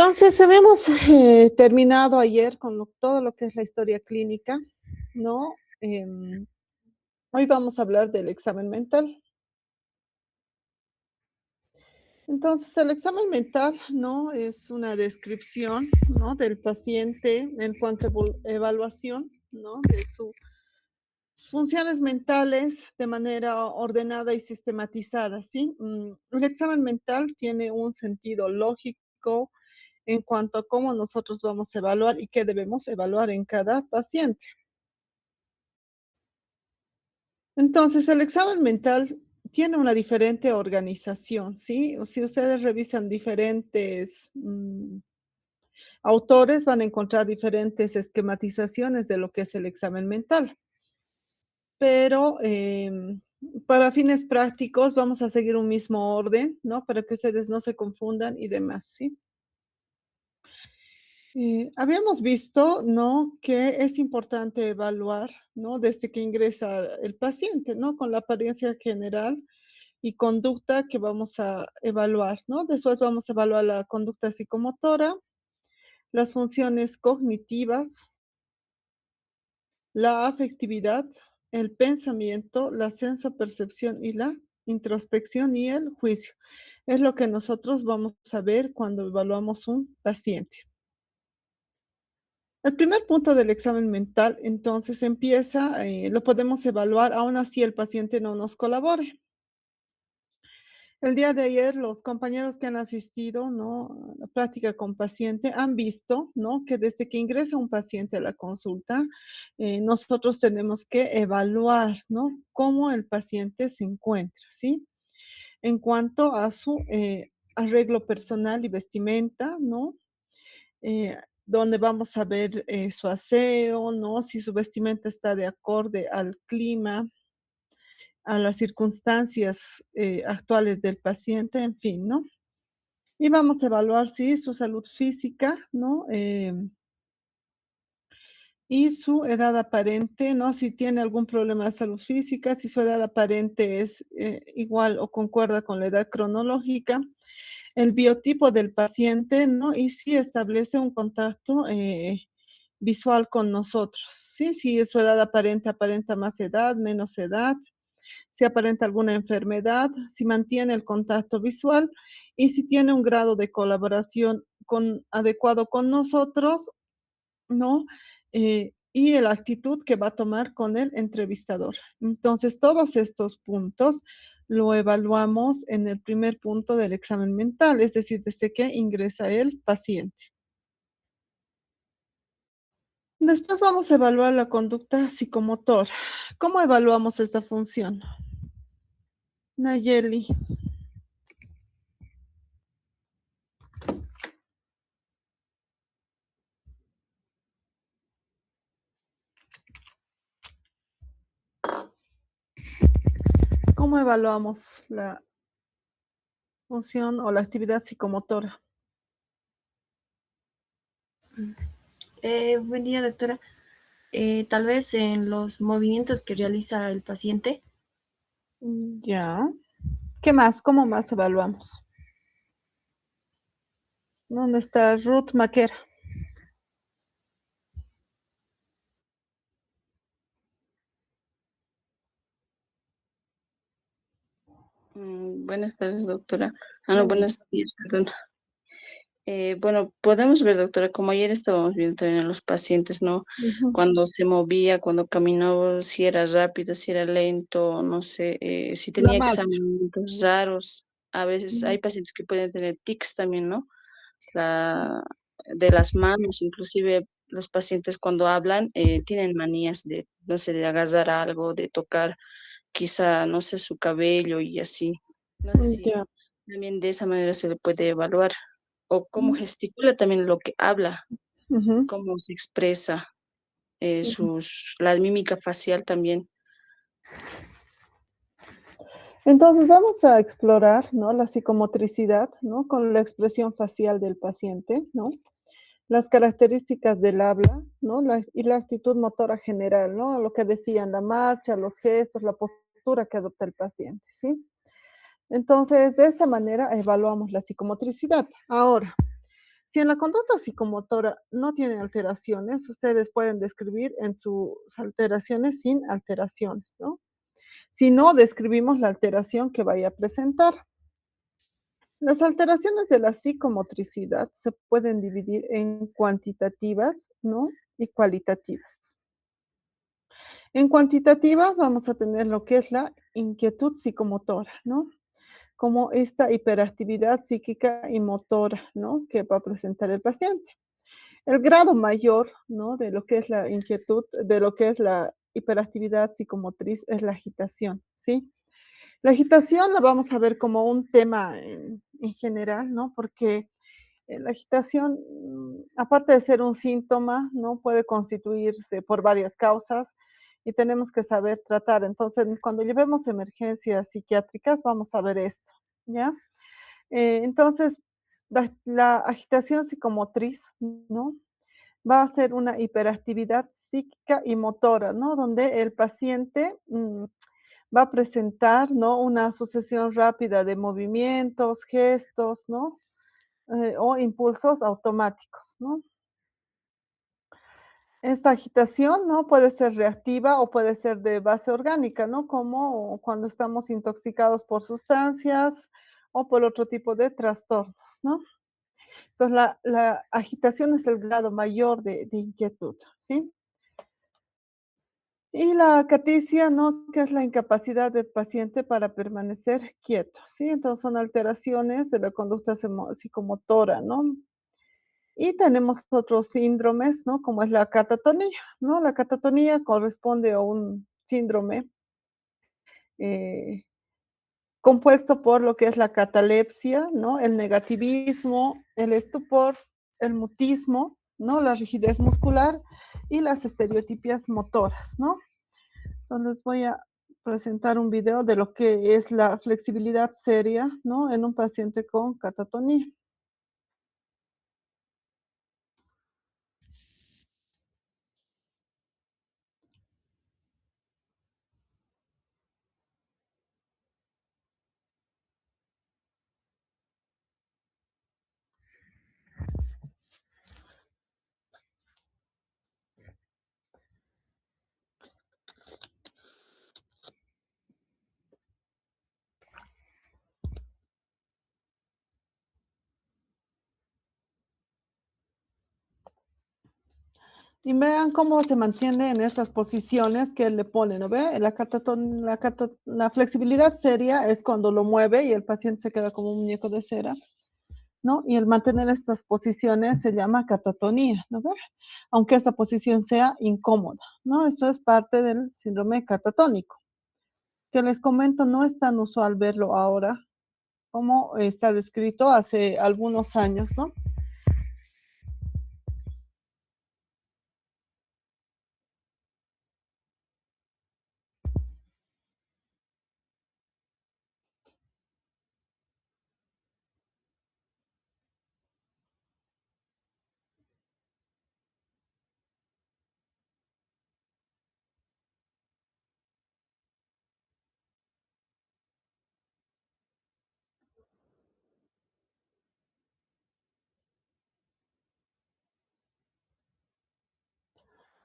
Entonces, habíamos terminado ayer con todo lo que es la historia clínica, ¿no? Hoy vamos a hablar del examen mental. Entonces, el examen mental, ¿no? Es una descripción, ¿no? Del paciente en cuanto a evaluación, ¿no? De sus funciones mentales de manera ordenada y sistematizada, ¿sí? El examen mental tiene un sentido lógico en cuanto a cómo nosotros vamos a evaluar y qué debemos evaluar en cada paciente. Entonces, el examen mental tiene una diferente organización, ¿sí? O si ustedes revisan diferentes autores, van a encontrar diferentes esquematizaciones de lo que es el examen mental. Pero para fines prácticos vamos a seguir un mismo orden, ¿no? Para que ustedes no se confundan y demás, ¿sí? Habíamos visto, ¿no? Que es importante evaluar, ¿no? Desde que ingresa el paciente, ¿no? Con la apariencia general y conducta que vamos a evaluar, ¿no? Después vamos a evaluar la conducta psicomotora, las funciones cognitivas, la afectividad, el pensamiento, la sensopercepción y la introspección y el juicio. Es lo que nosotros vamos a ver cuando evaluamos un paciente. El primer punto del examen mental, entonces, empieza, lo podemos evaluar, aún así el paciente no nos colabore. El día de ayer, los compañeros que han asistido, ¿no? A la práctica con paciente han visto, ¿no? Que desde que ingresa un paciente a la consulta, nosotros tenemos que evaluar, ¿no? Cómo el paciente se encuentra, ¿sí? En cuanto a su arreglo personal y vestimenta, ¿no? eh, Donde vamos a ver su aseo, ¿no? Si su vestimenta está de acorde al clima, a las circunstancias actuales del paciente, en fin, ¿no? Y vamos a evaluar, sí, su salud física, ¿no? Y su edad aparente, ¿no? Si tiene algún problema de salud física, si su edad aparente es igual o concuerda con la edad cronológica, el biotipo del paciente, ¿no? Y si establece un contacto visual con nosotros, ¿sí? Si su edad aparente aparenta más edad, menos edad, si aparenta alguna enfermedad, si mantiene el contacto visual y si tiene un grado de colaboración adecuado con nosotros, ¿no? Y la actitud que va a tomar con el entrevistador. Entonces, todos estos puntos lo evaluamos en el primer punto del examen mental, es decir, desde que ingresa el paciente. Después vamos a evaluar la conducta psicomotora. ¿Cómo evaluamos esta función? Nayeli, ¿cómo evaluamos la función o la actividad psicomotora? Buen día, doctora. Tal vez en los movimientos que realiza el paciente. Ya. ¿Qué más? ¿Cómo más evaluamos? ¿Dónde está Ruth Maquera? Buenas tardes, doctora. No, Buen día. buenos días, perdón. Bueno, podemos ver, doctora, como ayer estábamos viendo también a los pacientes, ¿no? Ujú, Cuando se movía, cuando caminaba, si era rápido, si era lento, no sé, si la tenía marcha. exámenes raros. A veces Ujú, hay pacientes que pueden tener tics también, ¿no? La, de las manos, inclusive los pacientes cuando hablan tienen manías de, no sé, de agarrar algo, de tocar quizá, no sé, su cabello y así. No sé si ya. también de esa manera se le puede evaluar. O cómo Ujú, gesticula también lo que habla, ujú, cómo se expresa, ujú. la mímica facial también. Entonces vamos a explorar, ¿no? La psicomotricidad, ¿no? Con la expresión facial del paciente, ¿no? Las características del habla, ¿no? Y la actitud motora general, ¿no? Lo que decían, la marcha, los gestos, la postura que adopta el paciente, ¿sí? Entonces, de esa manera evaluamos la psicomotricidad. Ahora, Si en la conducta psicomotora no tiene alteraciones, ustedes pueden describir en sus alteraciones sin alteraciones, ¿no? Si no, describimos la alteración que vaya a presentar. Las alteraciones de la psicomotricidad se pueden dividir en cuantitativas, ¿no? Y cualitativas. En cuantitativas vamos a tener lo que es la inquietud psicomotora, ¿no? Como esta hiperactividad psíquica y motora, ¿no? Que va a presentar el paciente. El grado mayor, ¿no? De lo que es la inquietud, de lo que es la hiperactividad psicomotriz es la agitación, ¿sí? La agitación la vamos a ver como un tema en general, ¿no? Porque la agitación, aparte de ser un síntoma, ¿no? Puede constituirse por varias causas y tenemos que saber tratar. Entonces, cuando llevemos emergencias psiquiátricas, vamos a ver esto, ¿ya? Entonces, la agitación psicomotriz, ¿no? Va a ser una hiperactividad psíquica y motora, ¿no? Donde el paciente va a presentar, ¿no? Una sucesión rápida de movimientos, gestos, ¿no? O impulsos automáticos, ¿no? Esta agitación, ¿no? Puede ser reactiva o puede ser de base orgánica, ¿no? Como cuando estamos intoxicados por sustancias o por otro tipo de trastornos, ¿no? Entonces, la agitación es el grado mayor de inquietud, ¿sí? Y la caticia, ¿no? Que es la incapacidad del paciente para permanecer quieto, ¿sí? Entonces, son alteraciones de la conducta psicomotora, ¿no? Y tenemos otros síndromes, ¿no? Como es la catatonía, ¿no? La catatonía corresponde a un síndrome eh, compuesto por lo que es la catalepsia, ¿no? El negativismo, el estupor, el mutismo, ¿no? La rigidez muscular y las estereotipias motoras, ¿no? Entonces voy a presentar un video de lo que es la flexibilidad seria, ¿no? En un paciente con catatonía. Y vean cómo se mantiene en estas posiciones que le ponen, ¿no ve? La flexibilidad seria es cuando lo mueve y el paciente se queda como un muñeco de cera, ¿no? Y el mantener estas posiciones se llama catatonía, ¿no ve? Aunque esta posición sea incómoda, ¿no? Esto es parte del síndrome catatónico, que les comento, no es tan usual verlo ahora como está descrito hace algunos años, ¿no?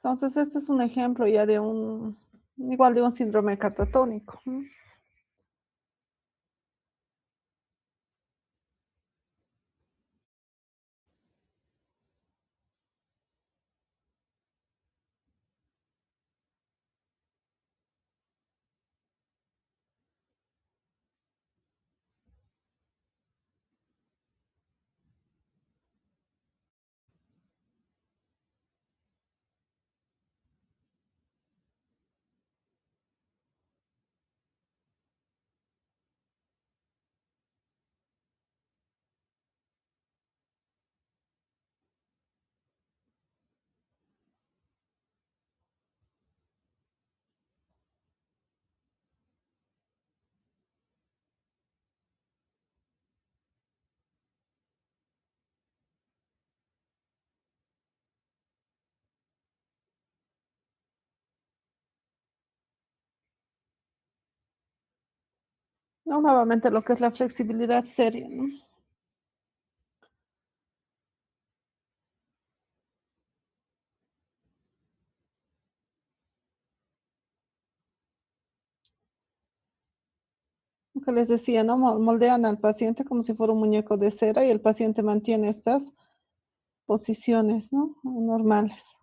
Entonces, este es un ejemplo ya de igual de un síndrome catatónico, ¿no? No, nuevamente lo que es la flexibilidad seria, ¿no? que les decía, ¿no? Moldean al paciente como si fuera un muñeco de cera y el paciente mantiene estas posiciones, ¿no? Normales.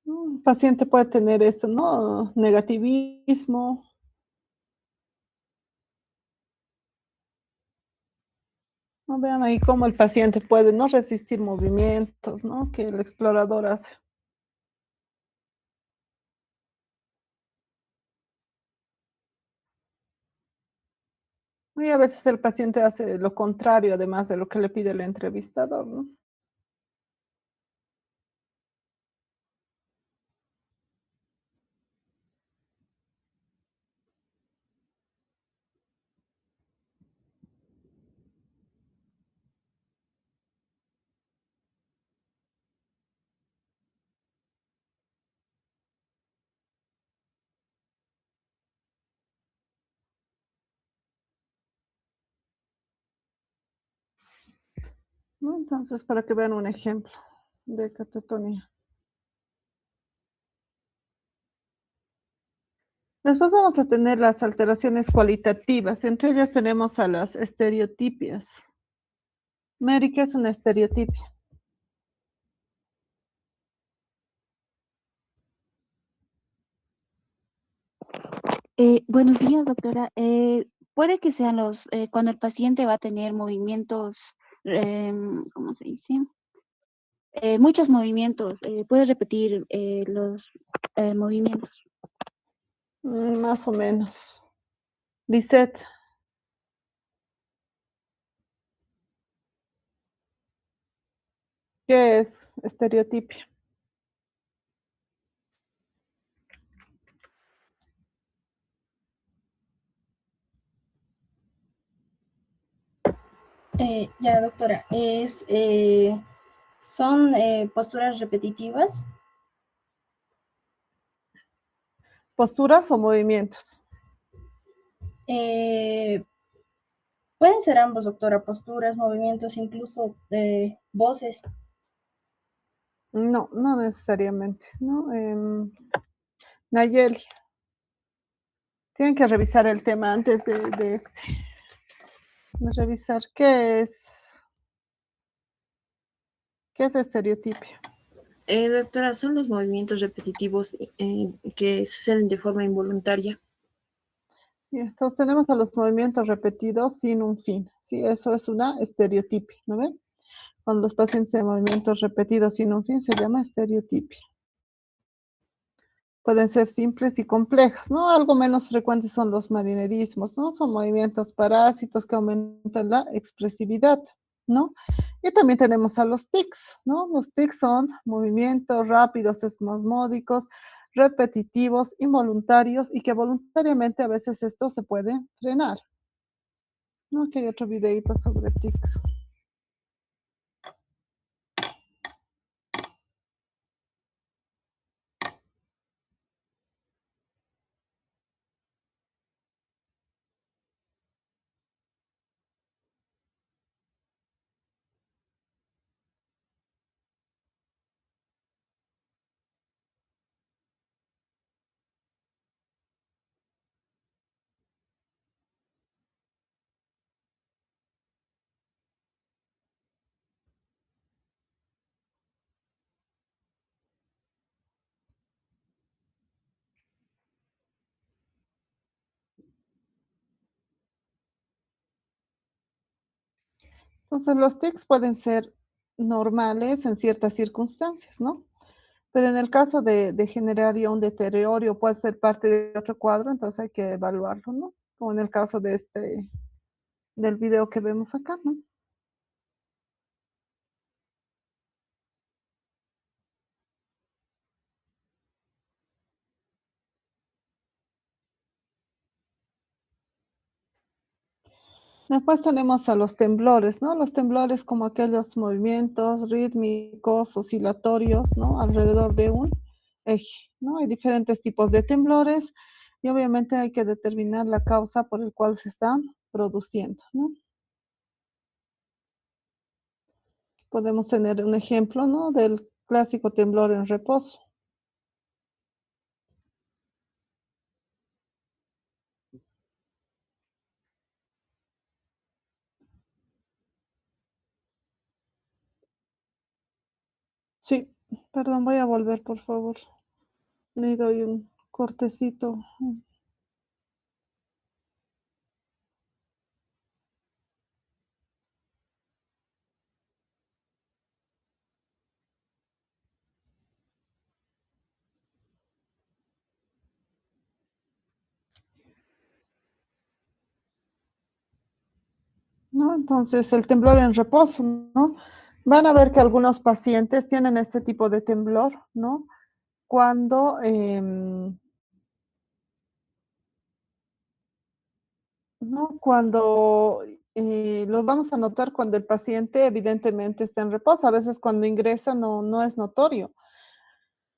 ¿No? El paciente puede tener eso, ¿no? Negativismo. ¿No? Vean ahí cómo el paciente puede no resistir movimientos, ¿no? Que el explorador hace. Y a veces el paciente hace lo contrario, además de lo que le pide el entrevistador, ¿no? ¿No? Entonces, para que vean un ejemplo de catatonia. Después vamos a tener las alteraciones cualitativas. Entre ellas tenemos a las estereotipias. Mary, ¿qué es una estereotipia? Buenos días, doctora. Puede que sean cuando el paciente va a tener movimientos, ¿cómo se dice? Muchos movimientos. ¿Puede repetir los movimientos? Más o menos. Lisette, ¿qué es estereotipia? Ya, doctora, son posturas repetitivas. ¿Posturas o movimientos? Eh, Pueden ser ambos, doctora, posturas, movimientos, incluso voces. No, no necesariamente, ¿no? Nayeli, tienen que revisar el tema antes de revisar qué es estereotipia. Doctora, son los movimientos repetitivos que suceden de forma involuntaria. Y entonces tenemos a los movimientos repetidos sin un fin, ¿sí? Eso es una estereotipia, ¿no ven? Cuando los pacientes de movimientos repetidos sin un fin se llama estereotipia. Pueden ser simples y complejas, ¿no? Algo menos frecuentes son los marinerismos, ¿no? Son movimientos parásitos que aumentan la expresividad, ¿no? Y también tenemos a los tics, ¿no? Los tics son movimientos rápidos, espasmódicos, repetitivos, involuntarios y que voluntariamente a veces esto se puede frenar. ¿No? Aquí hay otro videito sobre tics. Entonces, los tics pueden ser normales en ciertas circunstancias, ¿no? Pero en el caso de generar ya un deterioro, puede ser parte de otro cuadro, entonces hay que evaluarlo, ¿no? Como en el caso del video que vemos acá, ¿no? Después tenemos a los temblores, ¿no? Los temblores como aquellos movimientos rítmicos, oscilatorios, ¿no? Alrededor de un eje, ¿no? Hay diferentes tipos de temblores y obviamente hay que determinar la causa por el cual se están produciendo, ¿no? Podemos tener un ejemplo, ¿no? Del clásico temblor en reposo. Sí, perdón, voy a volver, por favor. Le doy un cortecito. ¿No? Entonces, el temblor en reposo, ¿no? Van a ver que algunos pacientes tienen este tipo de temblor, ¿no? Cuando, ¿no? Cuando lo vamos a notar cuando el paciente evidentemente está en reposo. A veces cuando ingresa no es notorio,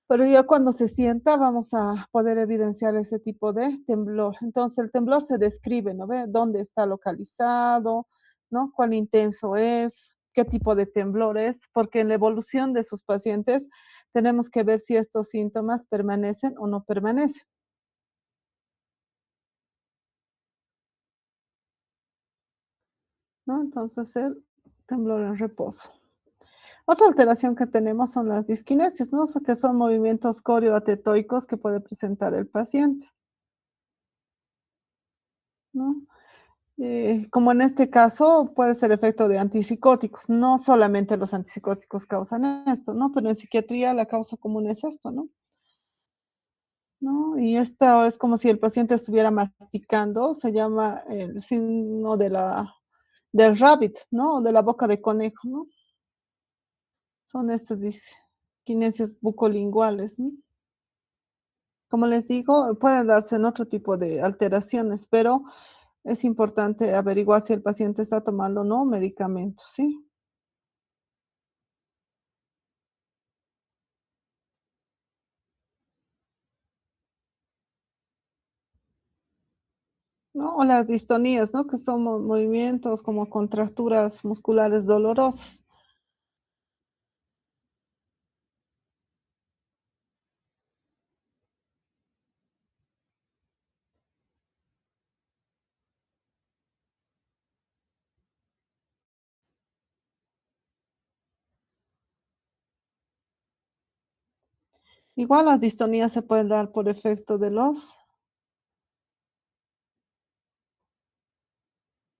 pero ya cuando se sienta vamos a poder evidenciar ese tipo de temblor. Entonces, el temblor se describe, ¿no ve? ¿Dónde está localizado? ¿No? ¿Cuán intenso es? ¿Qué tipo de temblor es? Porque en la evolución de sus pacientes tenemos que ver si estos síntomas permanecen o no permanecen, ¿no? Entonces, el temblor en reposo. Otra alteración que tenemos son las disquinesias, ¿no? Que son movimientos coreoatetoicos que puede presentar el paciente, ¿no? Como en este caso, puede ser efecto de antipsicóticos. No solamente los antipsicóticos causan esto, ¿no? Pero en psiquiatría la causa común es esto, ¿no? ¿No? Y esto es como si el paciente estuviera masticando, se llama el signo del rabbit, ¿no? O de la boca de conejo, ¿no? Son estas disquinesias bucolinguales, ¿no? Como les digo, pueden darse en otro tipo de alteraciones, pero es importante averiguar si el paciente está tomando o no medicamentos, ¿sí? ¿No? O las distonías, ¿no? Que son movimientos como contracturas musculares dolorosas. Igual las distonías se pueden dar por efecto de los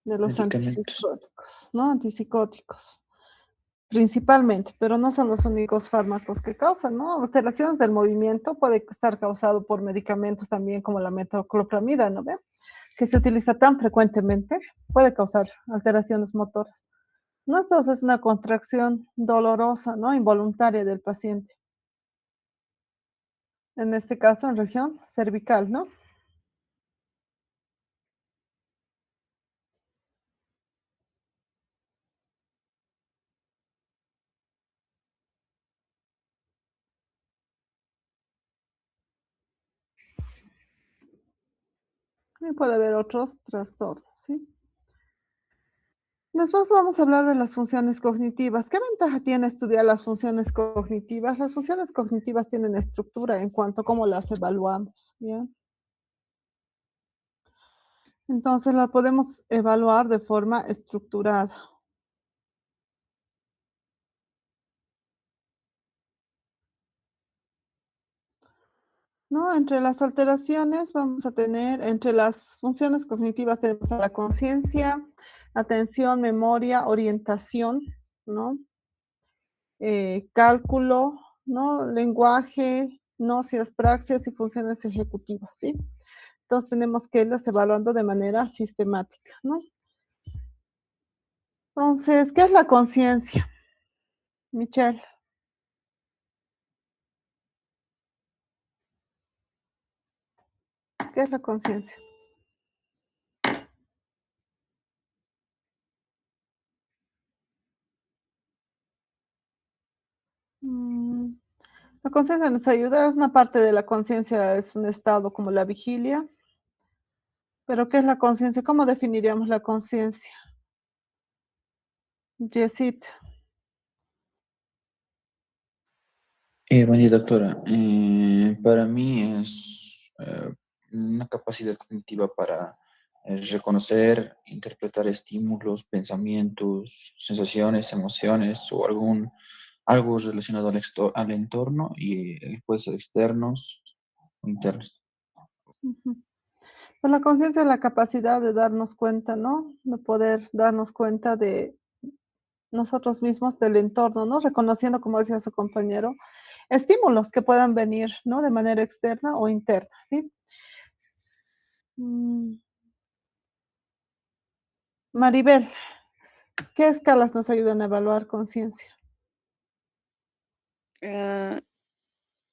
Medicamentos. antipsicóticos, ¿no? Antipsicóticos, principalmente, pero no son los únicos fármacos que causan, ¿no? Alteraciones del movimiento puede estar causado por medicamentos también como la metoclopramida, ¿no ve? Que se utiliza tan frecuentemente, puede causar alteraciones motoras. No, entonces es una contracción dolorosa, ¿no? Involuntaria del paciente. En este caso, en región cervical, ¿no? Y puede haber otros trastornos, ¿sí? Después vamos a hablar de las funciones cognitivas. ¿Qué ventaja tiene estudiar las funciones cognitivas? Las funciones cognitivas tienen estructura en cuanto a cómo las evaluamos, ¿ya? Entonces la podemos evaluar de forma estructurada, ¿no? Entre las alteraciones vamos a tener, entre las funciones cognitivas tenemos a la conciencia, atención, memoria, orientación, ¿no? Cálculo, ¿no? Lenguaje, nocias, praxias y funciones ejecutivas, ¿sí? Entonces tenemos que irlas evaluando de manera sistemática, ¿no? Entonces, ¿qué es la conciencia, Michelle? ¿Qué es la conciencia? conciencia nos ayuda, es una parte de la conciencia, es un estado como la vigilia. Pero ¿qué es la conciencia? ¿Cómo definiríamos la conciencia? Yesit. Buen día, doctora. Para mí es una capacidad cognitiva para reconocer, interpretar estímulos, pensamientos, sensaciones, emociones o algo relacionado al entorno y puede ser externos o internos. Ujú. Pues la conciencia es la capacidad de darnos cuenta, ¿no? De poder darnos cuenta de nosotros mismos, del entorno, ¿no? Reconociendo, como decía su compañero, estímulos que puedan venir, ¿no? De manera externa o interna, ¿sí? Mm, Maribel, ¿qué escalas nos ayudan a evaluar conciencia? Ah,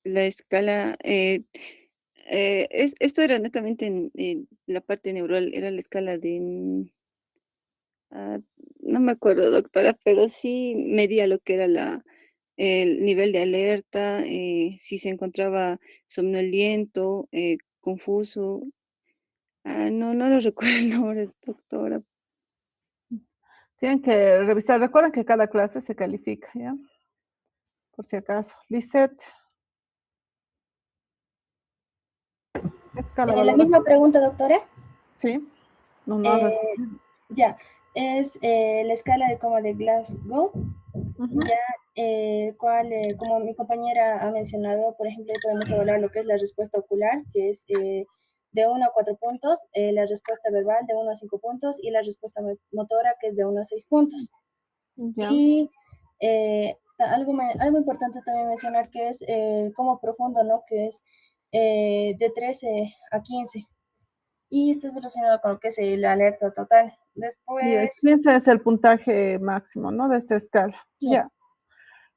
la escala, esto era netamente en la parte neural, era la escala de, ah, no me acuerdo, doctora, pero sí medía lo que era el nivel de alerta, si se encontraba somnoliento, confuso. No lo recuerdo el nombre, doctora. Tienen que revisar, recuerden que cada clase se califica, ¿ya? Por si acaso. Lisette, ¿qué escala La valoras? misma pregunta, doctora. Sí, no Eh, responde. ya, es la escala de coma de Glasgow, Ujú, ya, cual, como mi compañera ha mencionado, por ejemplo, podemos evaluar lo que es la respuesta ocular, que es de 1 a 4 puntos, la respuesta verbal de 1 a 5 puntos y la respuesta motora, que es de 1 a 6 puntos. ya. Y algo importante también mencionar que es como profundo, ¿no? Que es de 13 a 15. Y esto es relacionado con lo que es la alerta total. Y el Después, 15 es el puntaje máximo, ¿no? De esta escala. sí, Ya.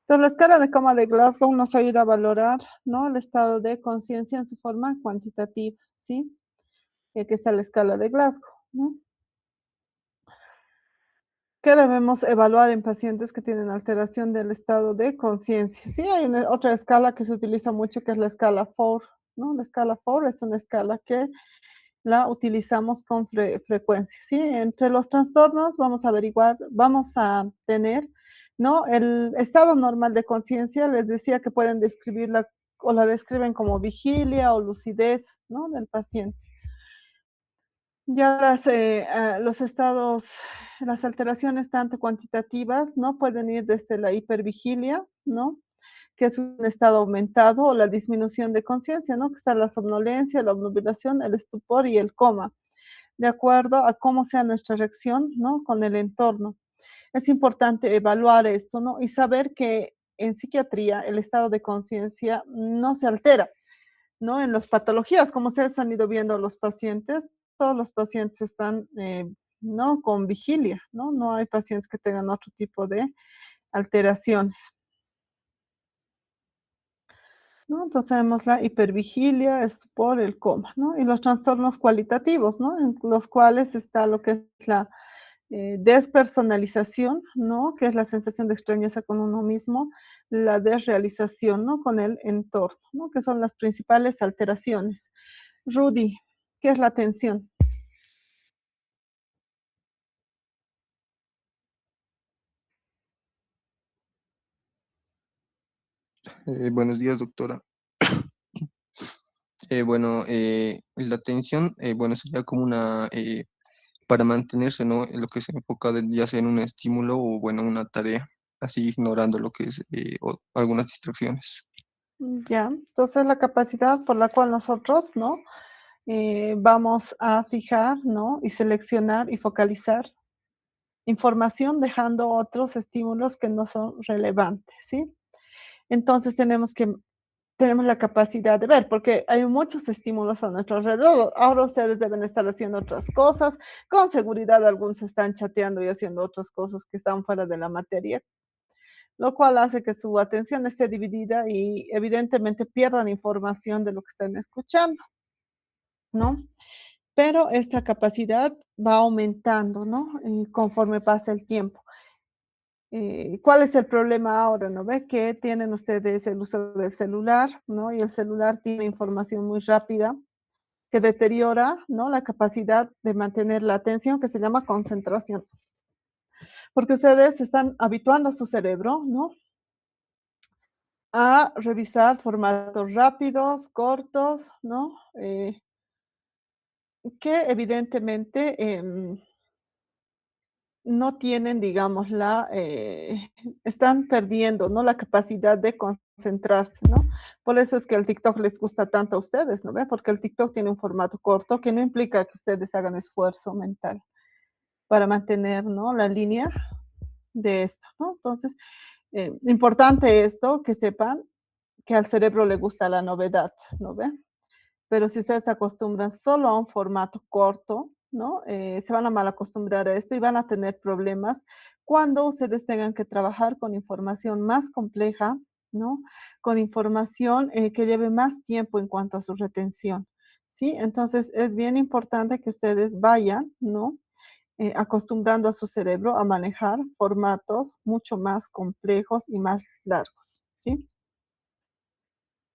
Entonces, la escala de coma de Glasgow nos ayuda a valorar, ¿no? El estado de conciencia en su forma cuantitativa, ¿sí? Que es la escala de Glasgow, ¿no? ¿Qué debemos evaluar en pacientes que tienen alteración del estado de conciencia? Sí, hay otra escala que se utiliza mucho que es la escala FOUR, ¿no? La escala FOUR es una escala que la utilizamos con frecuencia, ¿sí? Entre los trastornos vamos a averiguar, vamos a tener, ¿no? El estado normal de conciencia, les decía que pueden describirla o la describen como vigilia o lucidez, ¿no? Del paciente. Ya los estados, las alteraciones tanto cuantitativas, ¿no? Pueden ir desde la hipervigilia, ¿no? Que es un estado aumentado, o la disminución de conciencia, ¿no? Que está la somnolencia, la obnubilación, el estupor y el coma, de acuerdo a cómo sea nuestra reacción, ¿no? Con el entorno. Es importante evaluar esto, ¿no? Y saber que en psiquiatría el estado de conciencia no se altera, ¿no? En las patologías, como ustedes han ido viendo los pacientes, todos los pacientes están, ¿no? Con vigilia, ¿no? No hay pacientes que tengan otro tipo de alteraciones, ¿no? Entonces tenemos la hipervigilia, estupor, el coma, ¿no? Y los trastornos cualitativos, ¿no? En los cuales está lo que es la despersonalización, ¿no? Que es la sensación de extrañeza con uno mismo, la desrealización, ¿no? Con el entorno, ¿no? Que son las principales alteraciones. Rudy, ¿qué es la atención? Buenos días, doctora. La atención, bueno, sería como para mantenerse, ¿no? En lo que se enfoca ya sea en un estímulo o, bueno, una tarea, así ignorando lo que es algunas distracciones. Ya, entonces la capacidad por la cual nosotros, ¿no? Vamos a fijar, ¿no? Y seleccionar y focalizar información dejando otros estímulos que no son relevantes, ¿sí? Entonces tenemos la capacidad de ver, porque hay muchos estímulos a nuestro alrededor. Ahora ustedes deben estar haciendo otras cosas. Con seguridad algunos están chateando y haciendo otras cosas que están fuera de la materia, lo cual hace que su atención esté dividida y evidentemente pierdan información de lo que están escuchando, ¿no? Pero esta capacidad va aumentando, ¿no? Conforme pasa el tiempo. ¿Cuál es el problema ahora? ¿No ve? Que tienen ustedes el uso del celular, ¿no? Y el celular tiene información muy rápida que deteriora, ¿no? La capacidad de mantener la atención, que se llama concentración. Porque ustedes están habituando a su cerebro, ¿no? A revisar formatos rápidos, cortos, ¿no? Que evidentemente no tienen, digamos, están perdiendo, ¿no? La capacidad de concentrarse, ¿no? Por eso es que el TikTok les gusta tanto a ustedes, ¿no ve? Porque el TikTok tiene un formato corto que no implica que ustedes hagan esfuerzo mental para mantener, ¿no? La línea de esto, ¿no? Entonces, importante esto, que sepan que al cerebro le gusta la novedad, ¿no ve? Pero si ustedes se acostumbran solo a un formato corto, ¿no? Se van a mal acostumbrar a esto y van a tener problemas cuando ustedes tengan que trabajar con información más compleja, ¿no? Con información que lleve más tiempo en cuanto a su retención, ¿sí? Entonces es bien importante que ustedes vayan, ¿no? Acostumbrando a su cerebro a manejar formatos mucho más complejos y más largos, ¿sí?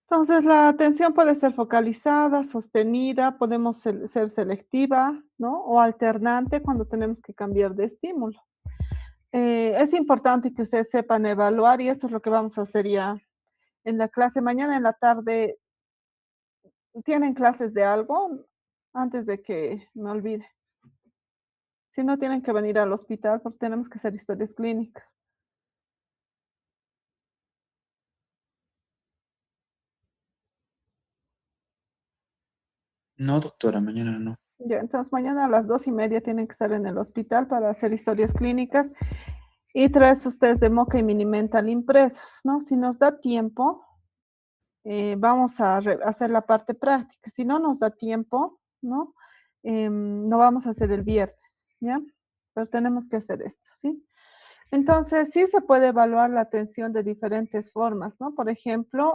Entonces, la atención puede ser focalizada, sostenida, podemos ser selectiva, ¿no? O alternante cuando tenemos que cambiar de estímulo. Es importante que ustedes sepan evaluar y eso es lo que vamos a hacer ya en la clase. Mañana en la tarde, ¿tienen clases de algo? Antes de que me olvide. Si no, tienen que venir al hospital porque tenemos que hacer historias clínicas. No, doctora, mañana no. Ya, entonces mañana a las 2:30 tienen que estar en el hospital para hacer historias clínicas y traes ustedes de Moca y Minimental impresos, ¿no? Si nos da tiempo, vamos a hacer la parte práctica. Si no nos da tiempo, ¿no? No vamos a hacer el viernes, ¿ya? Pero tenemos que hacer esto, ¿sí? Entonces, sí se puede evaluar la atención de diferentes formas, ¿no? Por ejemplo,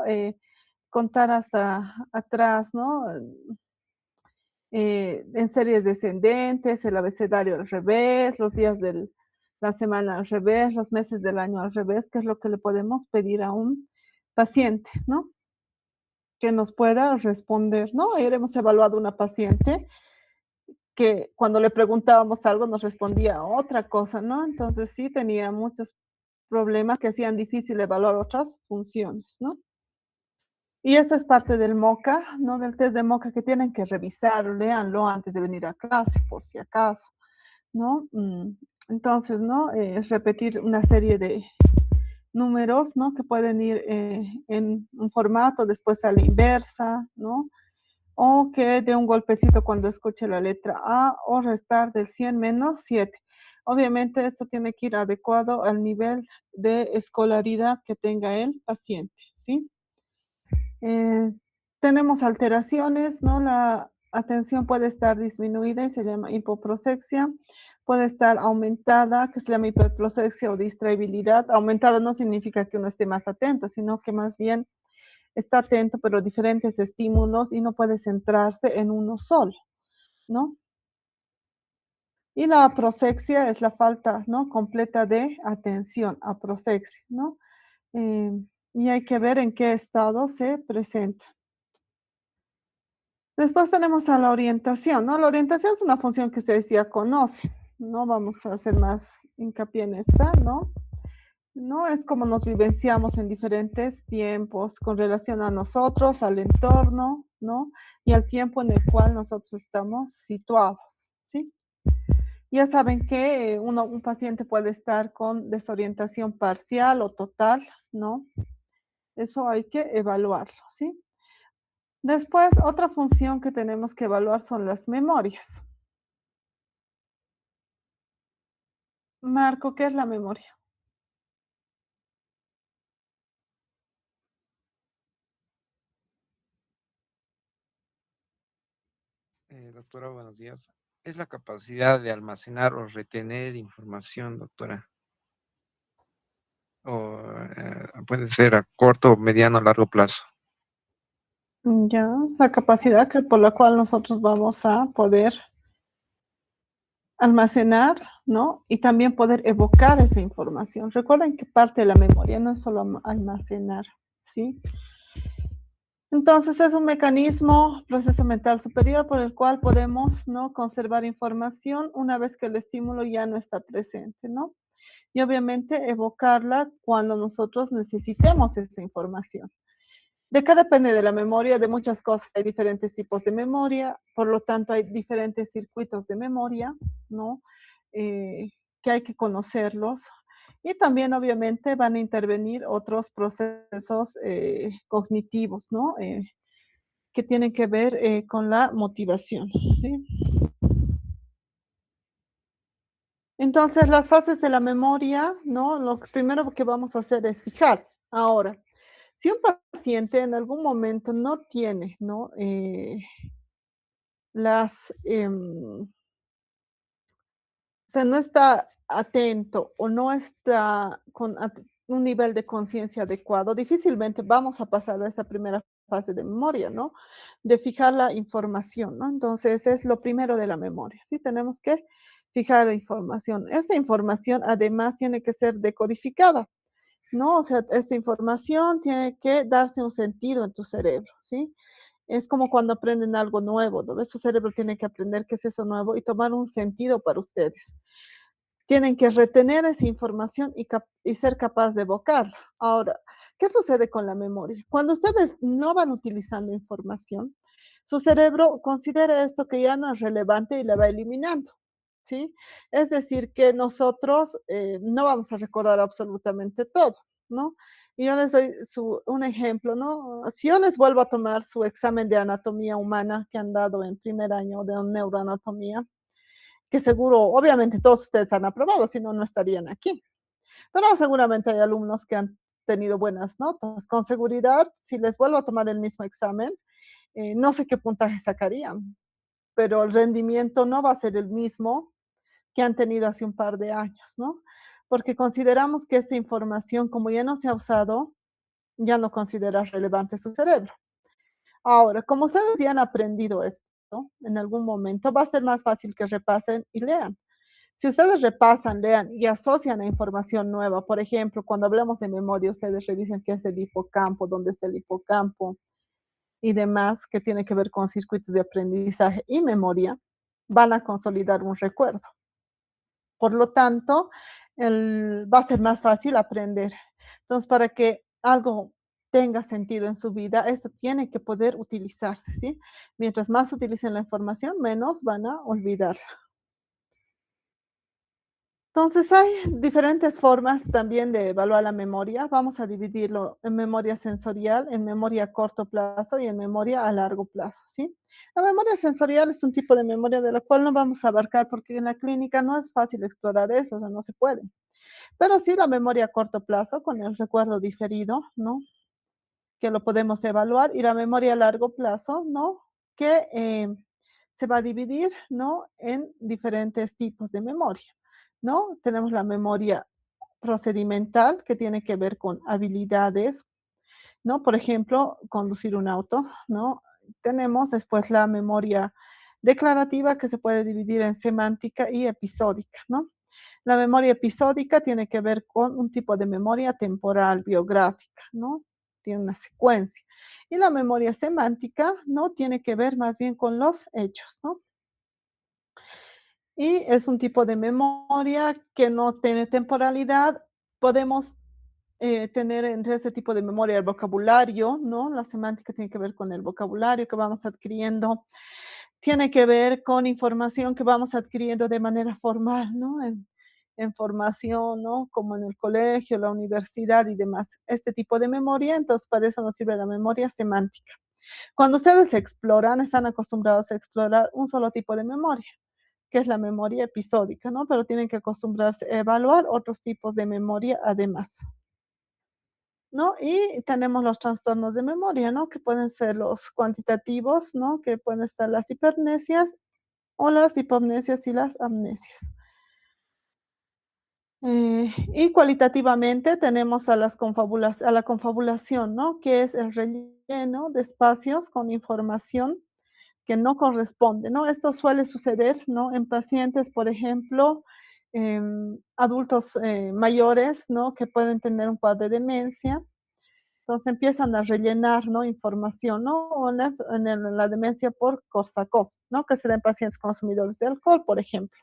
contar hasta atrás, ¿no? En series descendentes, el abecedario al revés, los días de la semana al revés, los meses del año al revés, que es lo que le podemos pedir a un paciente, ¿no? Que nos pueda responder, ¿no? Ayer hemos evaluado una paciente que cuando le preguntábamos algo nos respondía otra cosa, ¿no? Entonces sí tenía muchos problemas que hacían difícil evaluar otras funciones, ¿no? Y eso es parte del MOCA, ¿no? Del test de MOCA que tienen que revisar, léanlo antes de venir a clase, por si acaso, ¿no? Entonces, ¿no? Repetir una serie de números, ¿no? Que pueden ir en un formato, después a la inversa, ¿no? O que de un golpecito cuando escuche la letra A o restar del 100 menos 7. Obviamente esto tiene que ir adecuado al nivel de escolaridad que tenga el paciente, ¿sí? Tenemos alteraciones, ¿no? La atención puede estar disminuida y se llama hipoprosexia, puede estar aumentada, que se llama hiperprosexia o distraibilidad. Aumentada no significa que uno esté más atento, sino que más bien está atento, pero diferentes estímulos y no puede centrarse en uno solo, ¿no? Y la aprosexia es la falta, ¿no? Completa de atención, aprosexia, ¿no? Y hay que ver en qué estado se presenta. Después tenemos a la orientación, ¿no? La orientación es una función que ustedes ya conocen, no vamos a hacer más hincapié en esta, ¿no? No es como nos vivenciamos en diferentes tiempos con relación a nosotros, al entorno, ¿no? Y al tiempo en el cual nosotros estamos situados, ¿sí? Ya saben que un paciente puede estar con desorientación parcial o total, ¿no? Eso hay que evaluarlo, ¿sí? Después, otra función que tenemos que evaluar son las memorias. Marco, ¿qué es la memoria? Doctora, buenos días. Es la capacidad de almacenar o retener información, doctora. O puede ser a corto, mediano, largo plazo. Ya, la capacidad por la cual nosotros vamos a poder almacenar, ¿no? Y también poder evocar esa información. Recuerden que parte de la memoria no es solo almacenar, ¿sí? Entonces es un mecanismo, proceso mental superior, por el cual podemos, ¿no?, conservar información una vez que el estímulo ya no está presente, ¿no? Y obviamente evocarla cuando nosotros necesitemos esa información. ¿De qué depende de la memoria? De muchas cosas. Hay diferentes tipos de memoria, por lo tanto hay diferentes circuitos de memoria, ¿no? Que hay que conocerlos. Y también obviamente van a intervenir otros procesos cognitivos, ¿no? Que tienen que ver con la motivación, ¿sí? Entonces, las fases de la memoria, ¿no? Lo primero que vamos a hacer es fijar. Ahora, si un paciente en algún momento no tiene, ¿no?, las, o sea, no está atento o no está con un nivel de conciencia adecuado, difícilmente vamos a pasar a esa primera fase de memoria, ¿no? De fijar la información, ¿no? Entonces, es lo primero de la memoria, ¿sí? Tenemos que fijar la información. Esa información además tiene que ser decodificada, ¿no? O sea, esta información tiene que darse un sentido en tu cerebro, ¿sí? Es como cuando aprenden algo nuevo, ¿no? Su cerebro tiene que aprender qué es eso nuevo y tomar un sentido para ustedes. Tienen que retener esa información y ser capaz de evocarla. Ahora, ¿qué sucede con la memoria? Cuando ustedes no van utilizando información, su cerebro considera esto que ya no es relevante y la va eliminando, ¿sí? Es decir, que nosotros no vamos a recordar absolutamente todo, ¿no? Y yo les doy un ejemplo, ¿no? Si yo les vuelvo a tomar su examen de anatomía humana que han dado en primer año de neuroanatomía, que seguro, obviamente todos ustedes han aprobado, si no, no estarían aquí. Pero seguramente hay alumnos que han tenido buenas notas. Con seguridad, si les vuelvo a tomar el mismo examen, no sé qué puntaje sacarían, pero el rendimiento no va a ser el mismo que han tenido hace un par de años, ¿no? Porque consideramos que esa información, como ya no se ha usado, ya no considera relevante su cerebro. Ahora, como ustedes ya han aprendido esto, ¿no?, en algún momento, va a ser más fácil que repasen y lean. Si ustedes repasan, lean y asocian a información nueva, por ejemplo, cuando hablamos de memoria, ustedes revisen qué es el hipocampo, dónde está el hipocampo y demás, que tiene que ver con circuitos de aprendizaje y memoria, van a consolidar un recuerdo. Por lo tanto, va a ser más fácil aprender. Entonces, para que algo tenga sentido en su vida, esto tiene que poder utilizarse, ¿sí? Mientras más utilicen la información, menos van a olvidar. Entonces, hay diferentes formas también de evaluar la memoria. Vamos a dividirlo en memoria sensorial, en memoria a corto plazo y en memoria a largo plazo, ¿sí? La memoria sensorial es un tipo de memoria de la cual no vamos a abarcar porque en la clínica no es fácil explorar eso, o sea, no se puede. Pero sí la memoria a corto plazo con el recuerdo diferido, ¿no? Que lo podemos evaluar, y la memoria a largo plazo, ¿no? Que se va a dividir, ¿no?, en diferentes tipos de memoria, ¿no? Tenemos la memoria procedimental, que tiene que ver con habilidades, ¿no? Por ejemplo, conducir un auto, ¿no? Tenemos después la memoria declarativa, que se puede dividir en semántica y episódica, ¿no? La memoria episódica tiene que ver con un tipo de memoria temporal, biográfica, ¿no? Tiene una secuencia. Y la memoria semántica, ¿no?, tiene que ver más bien con los hechos, ¿no? Y es un tipo de memoria que no tiene temporalidad. Podemos tener entre ese tipo de memoria el vocabulario, ¿no? La semántica tiene que ver con el vocabulario que vamos adquiriendo, tiene que ver con información que vamos adquiriendo de manera formal, ¿no? En formación, ¿no? Como en el colegio, la universidad y demás. Este tipo de memoria, entonces para eso nos sirve la memoria semántica. Cuando ustedes exploran, están acostumbrados a explorar un solo tipo de memoria, que es la memoria episódica, ¿no? Pero tienen que acostumbrarse a evaluar otros tipos de memoria además, ¿no? Y tenemos los trastornos de memoria, ¿no? Que pueden ser los cuantitativos, ¿no? Que pueden estar las hipernesias o las hipomnesias y las amnesias. Y cualitativamente tenemos a la confabulación, ¿no? Que es el relleno de espacios con información que no corresponde, ¿no? Esto suele suceder, ¿no? En pacientes, por ejemplo, adultos mayores, ¿no? Que pueden tener un cuadro de demencia. Entonces empiezan a rellenar, ¿no? Información, ¿no? O en la demencia por Korsakoff, ¿no? Que se da en pacientes consumidores de alcohol, por ejemplo.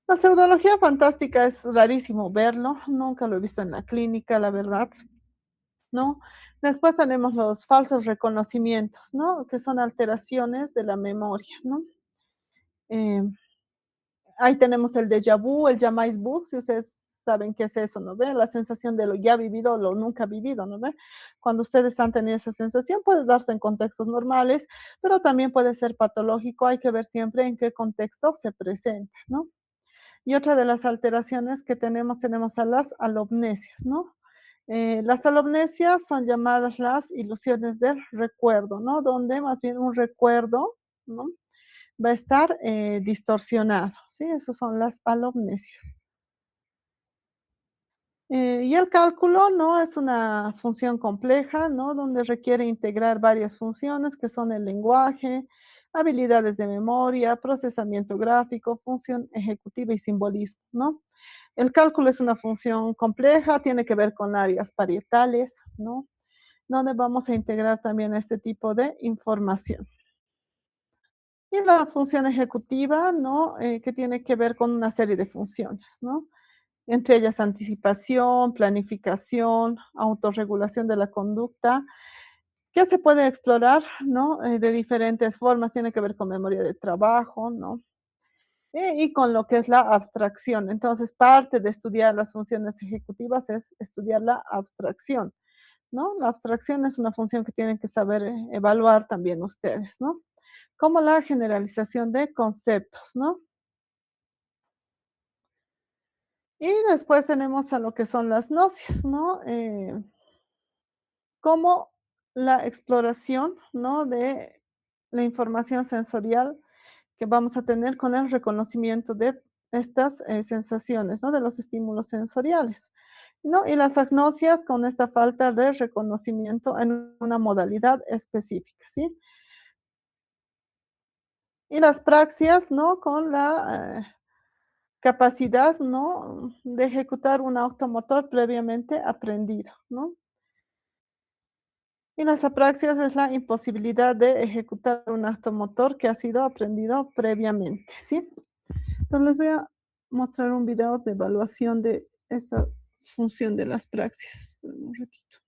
La pseudología fantástica es rarísimo verlo, nunca lo he visto en la clínica, la verdad, ¿no? Después tenemos los falsos reconocimientos, ¿no? Que son alteraciones de la memoria, ¿no? Eh, Ahí tenemos el déjà vu, el jamais vu, si ustedes saben qué es eso, ¿no ve? La sensación de lo ya vivido o lo nunca vivido, ¿no ve? Cuando ustedes han tenido esa sensación, puede darse en contextos normales, pero también puede ser patológico, hay que ver siempre en qué contexto se presenta, ¿no? Y otra de las alteraciones que tenemos a las alopnesias, ¿no? Las alopnesias son llamadas las ilusiones del recuerdo, ¿no? Donde más bien un recuerdo, ¿no? Va a estar distorsionado, ¿sí? Esas son las alopnesias. Y el cálculo, ¿no? Es una función compleja, ¿no? Donde requiere integrar varias funciones que son el lenguaje, habilidades de memoria, procesamiento gráfico, función ejecutiva y simbolismo, ¿no? El cálculo es una función compleja, tiene que ver con áreas parietales, ¿no? Donde vamos a integrar también este tipo de información. Y la función ejecutiva, ¿no? Que tiene que ver con una serie de funciones, ¿no? Entre ellas anticipación, planificación, autorregulación de la conducta, que se puede explorar, ¿no? De diferentes formas, tiene que ver con memoria de trabajo, ¿no? Y con lo que es la abstracción. Entonces, parte de estudiar las funciones ejecutivas es estudiar la abstracción, ¿no? La abstracción es una función que tienen que saber evaluar también ustedes, ¿no? Como la generalización de conceptos, ¿no? Y después tenemos a lo que son las nocias, ¿no? Como la exploración, ¿no? De la información sensorial que vamos a tener con el reconocimiento de estas sensaciones, ¿no? De los estímulos sensoriales, ¿no? Y las agnosias con esta falta de reconocimiento en una modalidad específica, ¿sí? Y las praxias, ¿no? Con la capacidad, ¿no? De ejecutar un automotor previamente aprendido, ¿no? Y las apraxias es la imposibilidad de ejecutar un automotor que ha sido aprendido previamente, ¿sí? Entonces les voy a mostrar un video de evaluación de esta función de las praxias. Esperen un ratito.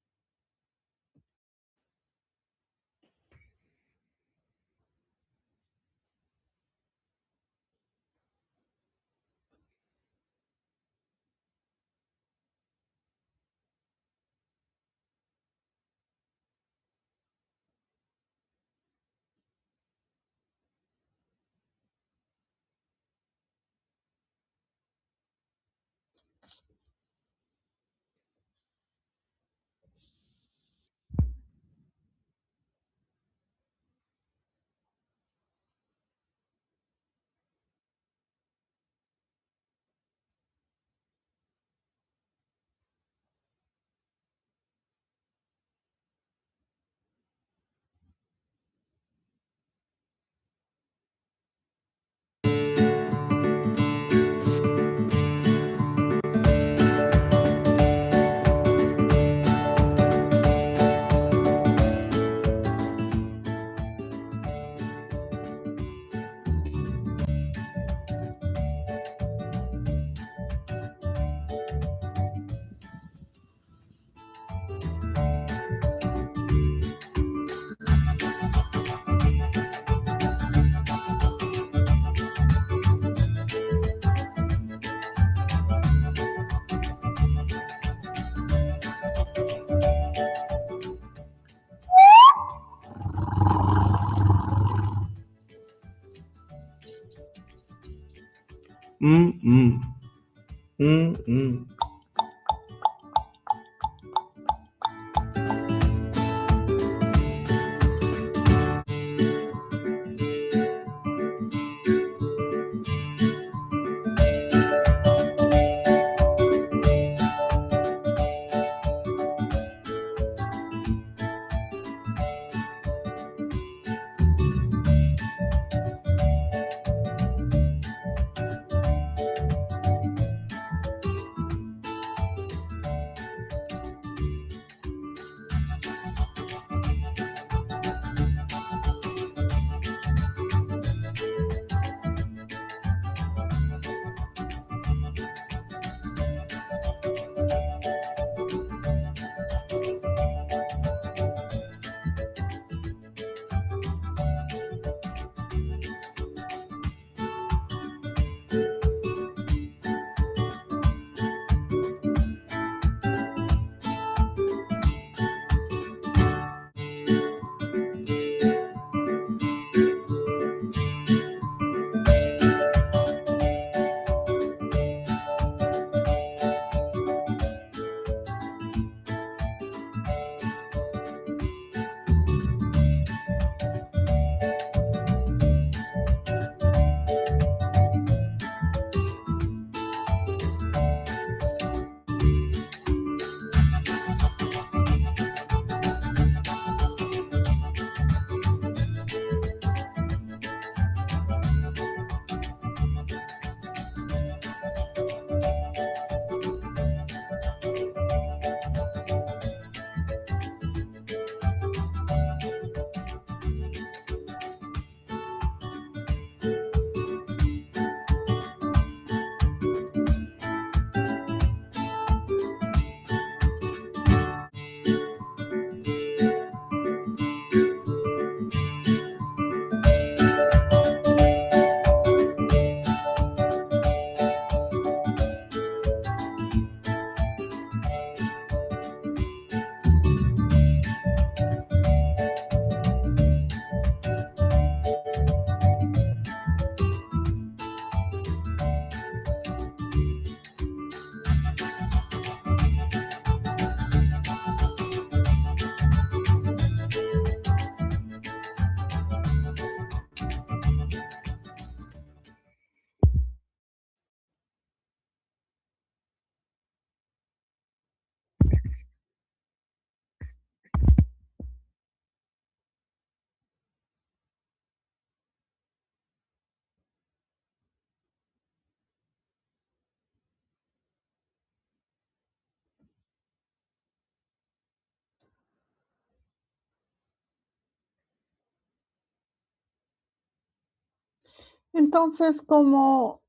Entonces, como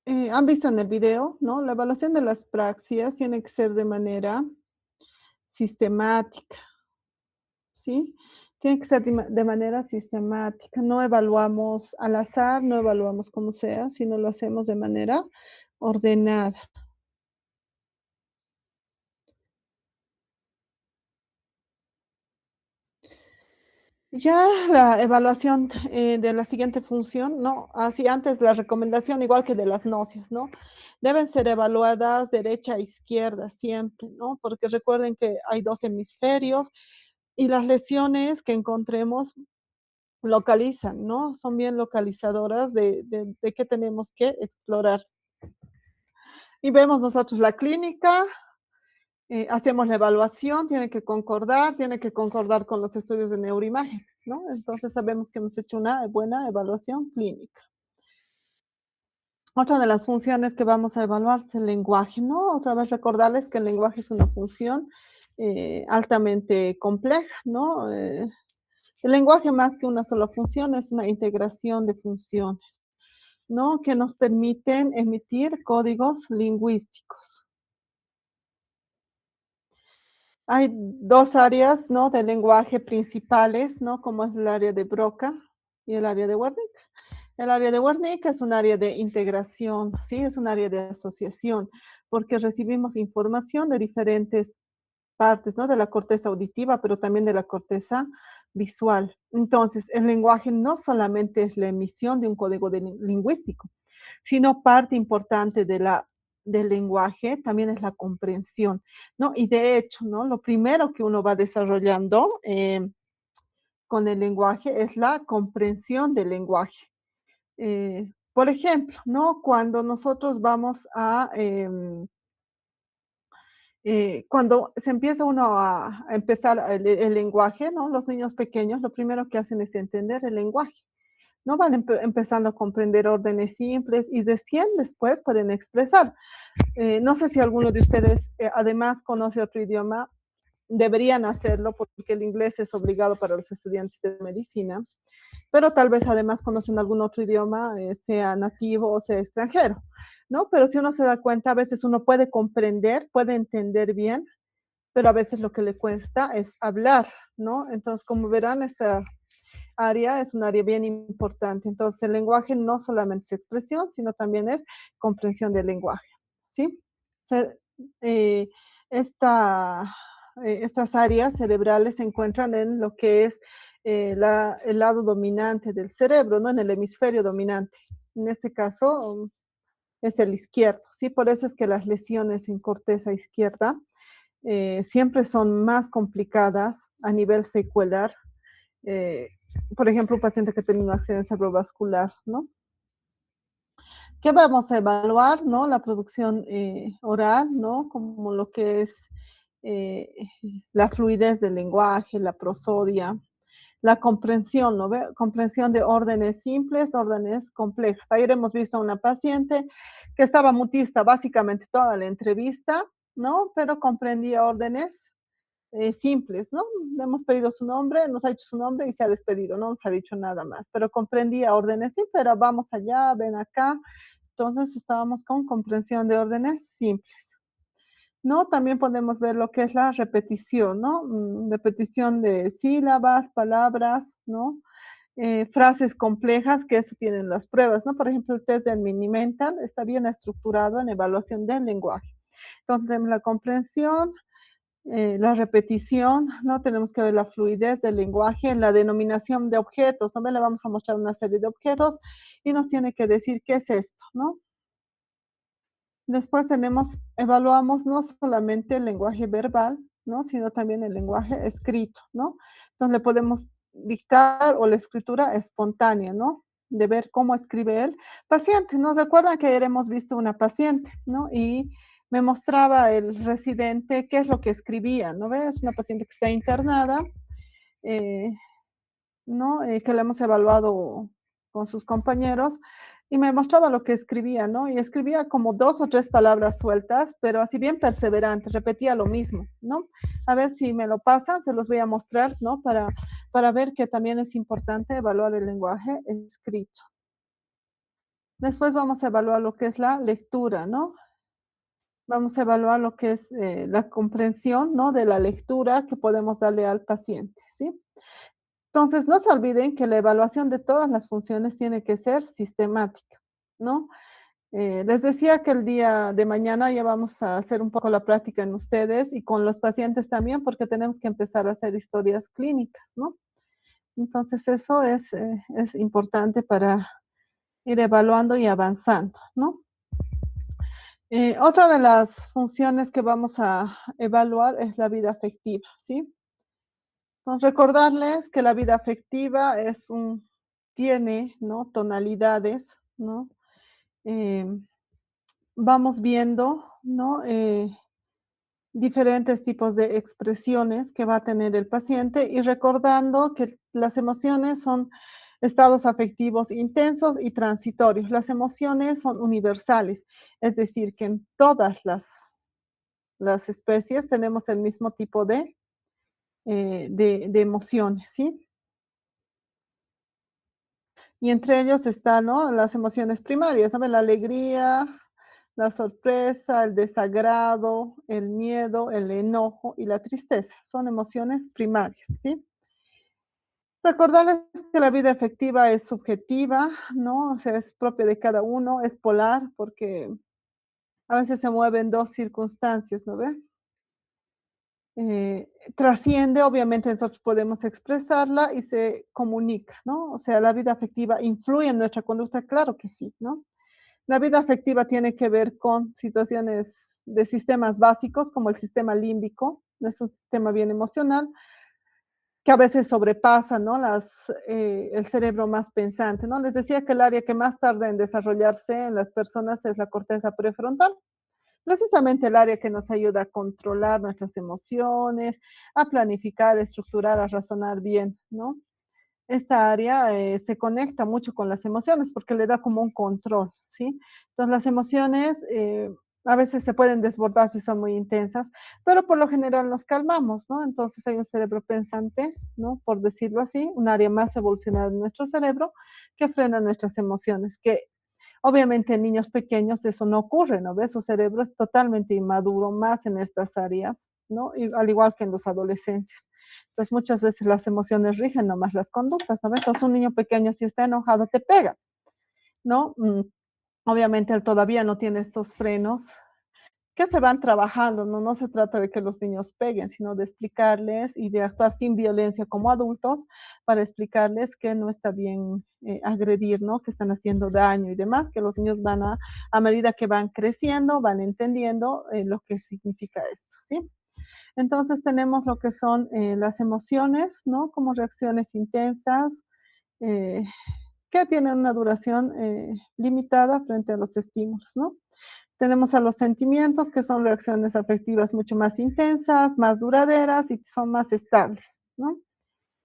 han visto en el video, ¿no? La evaluación de las praxias tiene que ser de manera sistemática, ¿sí? Tiene que ser de manera sistemática. No evaluamos al azar, no evaluamos como sea, sino lo hacemos de manera ordenada. Ya la evaluación de la siguiente función, ¿no? Así antes la recomendación, igual que de las nocias, ¿no? Deben ser evaluadas derecha e izquierda siempre, ¿no? Porque recuerden que hay dos hemisferios y las lesiones que encontremos localizan, ¿no? Son bien localizadoras de qué tenemos que explorar. Y vemos nosotros la clínica, hacemos la evaluación, tiene que concordar con los estudios de neuroimagen, ¿no? Entonces sabemos que hemos hecho una buena evaluación clínica. Otra de las funciones que vamos a evaluar es el lenguaje, ¿no? Otra vez recordarles que el lenguaje es una función altamente compleja, ¿no? El lenguaje más que una sola función es una integración de funciones, ¿no? Que nos permiten emitir códigos lingüísticos. Hay dos áreas, ¿no? De lenguaje principales, ¿no? Como es el área de Broca y el área de Wernicke. El área de Wernicke es un área de integración, ¿sí? Es un área de asociación, porque recibimos información de diferentes partes, ¿no? De la corteza auditiva, pero también de la corteza visual. Entonces, el lenguaje no solamente es la emisión de un código lingüístico, sino parte importante del lenguaje también es la comprensión, ¿no? Y de hecho, ¿no? Lo primero que uno va desarrollando con el lenguaje es la comprensión del lenguaje. Por ejemplo, ¿no? Cuando nosotros vamos a cuando se empieza uno a empezar el lenguaje, ¿no? Los niños pequeños lo primero que hacen es entender el lenguaje, ¿no? Van empezando a comprender órdenes simples y recién después pueden expresar. No sé si alguno de ustedes además conoce otro idioma, deberían hacerlo porque el inglés es obligado para los estudiantes de medicina, pero tal vez además conocen algún otro idioma, sea nativo o sea extranjero, ¿no? Pero si uno se da cuenta, a veces uno puede comprender, puede entender bien, pero a veces lo que le cuesta es hablar, ¿no? Entonces, como verán, esta área es un área bien importante. Entonces, el lenguaje no solamente es expresión, sino también es comprensión del lenguaje, ¿sí? Se, eh, esta, estas áreas cerebrales se encuentran en lo que es el lado dominante del cerebro, ¿no? En el hemisferio dominante. En este caso, es el izquierdo, ¿sí? Por eso es que las lesiones en corteza izquierda siempre son más complicadas a nivel secuelar. Eh, por ejemplo, un paciente que tiene un accidente cerebrovascular, ¿no? ¿Qué vamos a evaluar, no? La producción oral, ¿no? Como lo que es eh, la fluidez del lenguaje, la prosodia, la comprensión, ¿no? Comprensión de órdenes simples, órdenes complejas. Ayer hemos visto a una paciente que estaba mutista básicamente toda la entrevista, ¿no? Pero comprendía órdenes simples, ¿no? Le hemos pedido su nombre, nos ha dicho su nombre y se ha despedido, no nos ha dicho nada más, pero comprendía órdenes simples, pero vamos allá, ven acá. Entonces estábamos con comprensión de órdenes simples. ¿No? También podemos ver lo que es la repetición, ¿no? Repetición de sílabas, palabras, ¿no? Frases complejas, que eso tienen las pruebas, ¿no? Por ejemplo, el test del Mini-Mental está bien estructurado en evaluación del lenguaje. Entonces, tenemos la comprensión, la repetición, ¿no? Tenemos que ver la fluidez del lenguaje, la denominación de objetos. También le vamos a mostrar una serie de objetos y nos tiene que decir qué es esto, ¿no? Después evaluamos no solamente el lenguaje verbal, ¿no? Sino también el lenguaje escrito, ¿no? Entonces le podemos dictar o la escritura espontánea, ¿no? De ver cómo escribe el paciente. Nos recuerdan que ayer hemos visto una paciente, ¿no? Y me mostraba el residente qué es lo que escribía, ¿no? Es una paciente que está internada, eh, ¿no? Que la hemos evaluado con sus compañeros y me mostraba lo que escribía, ¿no? Y escribía como 2 o 3 palabras sueltas, pero así bien perseverante, repetía lo mismo, ¿no? A ver si me lo pasan, se los voy a mostrar, ¿no? Para ver que también es importante evaluar el lenguaje escrito. Después vamos a evaluar lo que es la lectura, ¿no? Vamos a evaluar lo que es la comprensión, ¿no? De la lectura que podemos darle al paciente, ¿sí? Entonces, no se olviden que la evaluación de todas las funciones tiene que ser sistemática, ¿no? Les decía que el día de mañana ya vamos a hacer un poco la práctica en ustedes y con los pacientes también, porque tenemos que empezar a hacer historias clínicas, ¿no? Entonces, eso es importante para ir evaluando y avanzando, ¿no? Otra de las funciones que vamos a evaluar es la vida afectiva, ¿sí? Entonces, recordarles que la vida afectiva tiene, ¿no? Tonalidades, ¿no? Eh, vamos viendo, ¿no? Diferentes tipos de expresiones que va a tener el paciente y recordando que las emociones son estados afectivos intensos y transitorios. Las emociones son universales, es decir, que en todas las especies tenemos el mismo tipo de emociones, ¿sí? Y entre ellos están, ¿no? Las emociones primarias, ¿no? La alegría, la sorpresa, el desagrado, el miedo, el enojo y la tristeza. Son emociones primarias, ¿sí? Recordarles que la vida afectiva es subjetiva, ¿no? O sea, es propia de cada uno, es polar, porque a veces se mueven dos circunstancias, ¿no ve? Trasciende, obviamente nosotros podemos expresarla y se comunica, ¿no? O sea, la vida afectiva influye en nuestra conducta, claro que sí, ¿no? La vida afectiva tiene que ver con situaciones de sistemas básicos, como el sistema límbico, es un sistema bien emocional, que a veces sobrepasa, ¿no? El cerebro más pensante, ¿no? Les decía que el área que más tarda en desarrollarse en las personas es la corteza prefrontal, precisamente el área que nos ayuda a controlar nuestras emociones, a planificar, a estructurar, a razonar bien, ¿no? Esta área se conecta mucho con las emociones porque le da como un control, ¿sí? Entonces las emociones a veces se pueden desbordar si son muy intensas, pero por lo general nos calmamos, ¿no? Entonces hay un cerebro pensante, ¿no? Por decirlo así, un área más evolucionada de nuestro cerebro que frena nuestras emociones, que obviamente en niños pequeños eso no ocurre, ¿no ves? Su cerebro es totalmente inmaduro, más en estas áreas, ¿no? Y al igual que en los adolescentes. Entonces muchas veces las emociones rigen nomás las conductas, ¿no ves? Entonces un niño pequeño si está enojado te pega, ¿no? Obviamente él todavía no tiene estos frenos que se van trabajando, ¿no? No se trata de que los niños peguen, sino de explicarles y de actuar sin violencia como adultos para explicarles que no está bien agredir, ¿no? Que están haciendo daño y demás, que los niños a medida que van creciendo, van entendiendo lo que significa esto, ¿sí? Entonces tenemos lo que son las emociones, ¿no? Como reacciones intensas, eh, que tienen una duración limitada frente a los estímulos, ¿no? Tenemos a los sentimientos, que son reacciones afectivas mucho más intensas, más duraderas y son más estables, ¿no?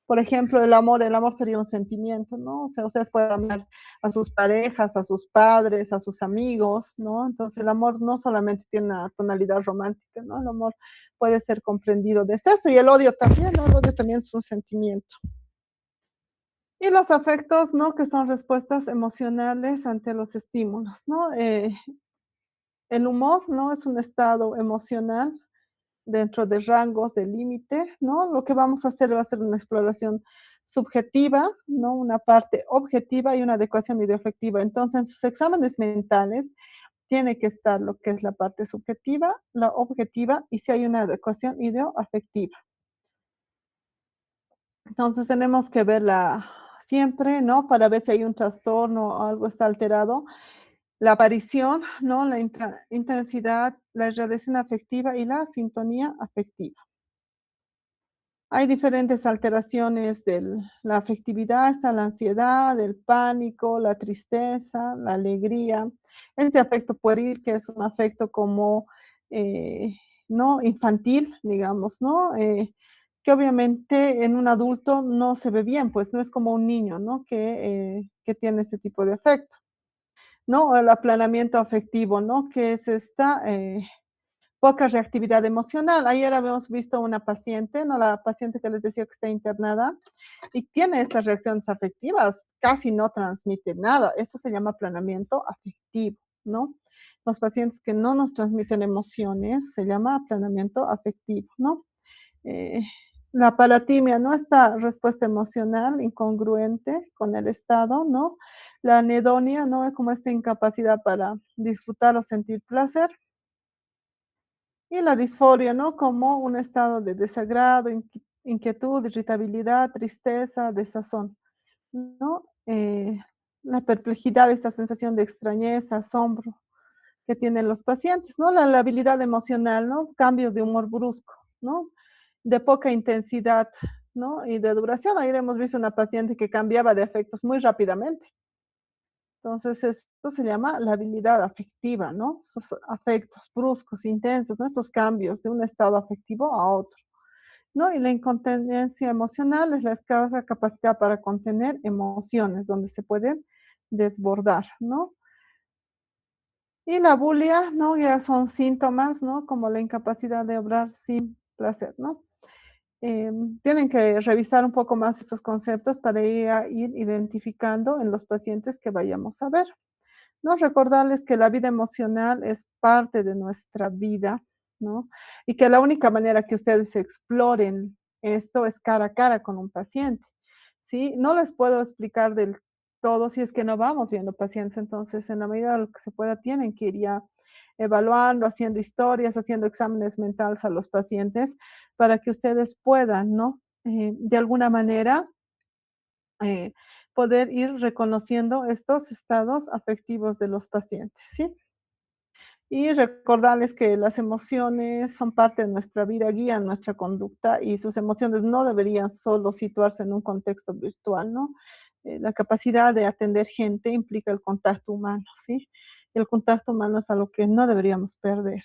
Por ejemplo, el amor sería un sentimiento, ¿no? O sea, ustedes pueden amar a sus parejas, a sus padres, a sus amigos, ¿no? Entonces el amor no solamente tiene una tonalidad romántica, ¿no? El amor puede ser comprendido desde esto y el odio también, ¿no? El odio también es un sentimiento. Y los afectos, ¿no? Que son respuestas emocionales ante los estímulos, ¿no? El humor, ¿no? Es un estado emocional dentro de rangos de límite, ¿no? Lo que vamos a hacer va a ser una exploración subjetiva, ¿no? Una parte objetiva y una adecuación ideoafectiva. Entonces, en sus exámenes mentales tiene que estar lo que es la parte subjetiva, la objetiva y si hay una adecuación ideoafectiva. Entonces, tenemos que verla siempre, ¿no? Para ver si hay un trastorno o algo está alterado. La aparición, ¿no? La intensidad, la irradiación afectiva y la sintonía afectiva. Hay diferentes alteraciones de la afectividad, está la ansiedad, el pánico, la tristeza, la alegría. Este afecto pueril, que es un afecto como, eh, ¿no? Infantil, digamos, ¿no? Que obviamente en un adulto no se ve bien, pues no es como un niño, ¿no? Que tiene ese tipo de afecto. ¿No? O el aplanamiento afectivo, ¿no? Que es esta poca reactividad emocional. Ayer habíamos visto una paciente, ¿no? La paciente que les decía que está internada, y tiene estas reacciones afectivas, casi no transmite nada. Eso se llama aplanamiento afectivo, ¿no? Los pacientes que no nos transmiten emociones se llama aplanamiento afectivo, ¿no? Eh, la apalatimia, ¿no? Esta respuesta emocional incongruente con el estado, ¿no? La anedonia, ¿no? Como esta incapacidad para disfrutar o sentir placer. Y la disforia, ¿no? Como un estado de desagrado, inquietud, irritabilidad, tristeza, desazón, ¿no? La perplejidad, esta sensación de extrañeza, asombro que tienen los pacientes, ¿no? La labilidad emocional, ¿no? Cambios de humor brusco, ¿no? De poca intensidad, ¿no? Y de duración. Ayer hemos visto una paciente que cambiaba de afectos muy rápidamente. Entonces, esto se llama la habilidad afectiva, ¿no? Esos afectos bruscos, intensos, ¿no? Estos cambios de un estado afectivo a otro, ¿no? Y la incontinencia emocional es la escasa capacidad para contener emociones, donde se pueden desbordar, ¿no? Y la bulia, ¿no? Ya son síntomas, ¿no? Como la incapacidad de obrar sin placer, ¿no? Tienen que revisar un poco más esos conceptos para ir identificando en los pacientes que vayamos a ver. ¿No? Recordarles que la vida emocional es parte de nuestra vida, ¿no? Y que la única manera que ustedes exploren esto es cara a cara con un paciente, ¿sí? No les puedo explicar del todo si es que no vamos viendo pacientes, entonces en la medida de lo que se pueda tienen que ir ya evaluando, haciendo historias, haciendo exámenes mentales a los pacientes para que ustedes puedan, ¿no? De alguna manera eh, poder ir reconociendo estos estados afectivos de los pacientes, ¿sí? Y recordarles que las emociones son parte de nuestra vida, guían nuestra conducta y sus emociones no deberían solo situarse en un contexto virtual, ¿no? La capacidad de atender gente implica el contacto humano, ¿sí? El contacto humano es algo que no deberíamos perder.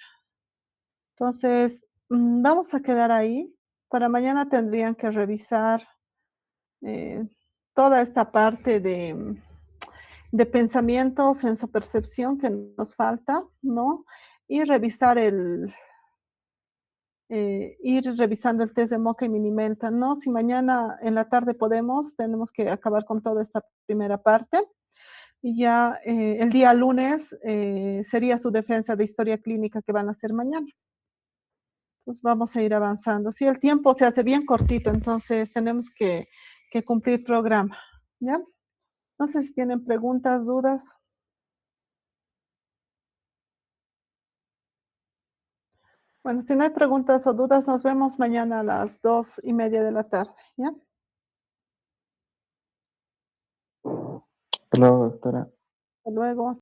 Entonces, vamos a quedar ahí. Para mañana tendrían que revisar eh, toda esta parte de pensamiento, sensopercepción que nos falta, ¿no? Y revisar ir revisando el test de Moca y Minimenta, ¿no? Si mañana en la tarde podemos, tenemos que acabar con toda esta primera parte. Y ya el día lunes sería su defensa de historia clínica que van a hacer mañana. Entonces vamos a ir avanzando. Sí, el tiempo se hace bien cortito, entonces tenemos que cumplir programa, ¿ya? No sé si tienen preguntas, dudas. Bueno, si no hay preguntas o dudas, nos vemos mañana a las 2:30 de la tarde, ¿ya? Hasta luego, doctora. Hasta luego.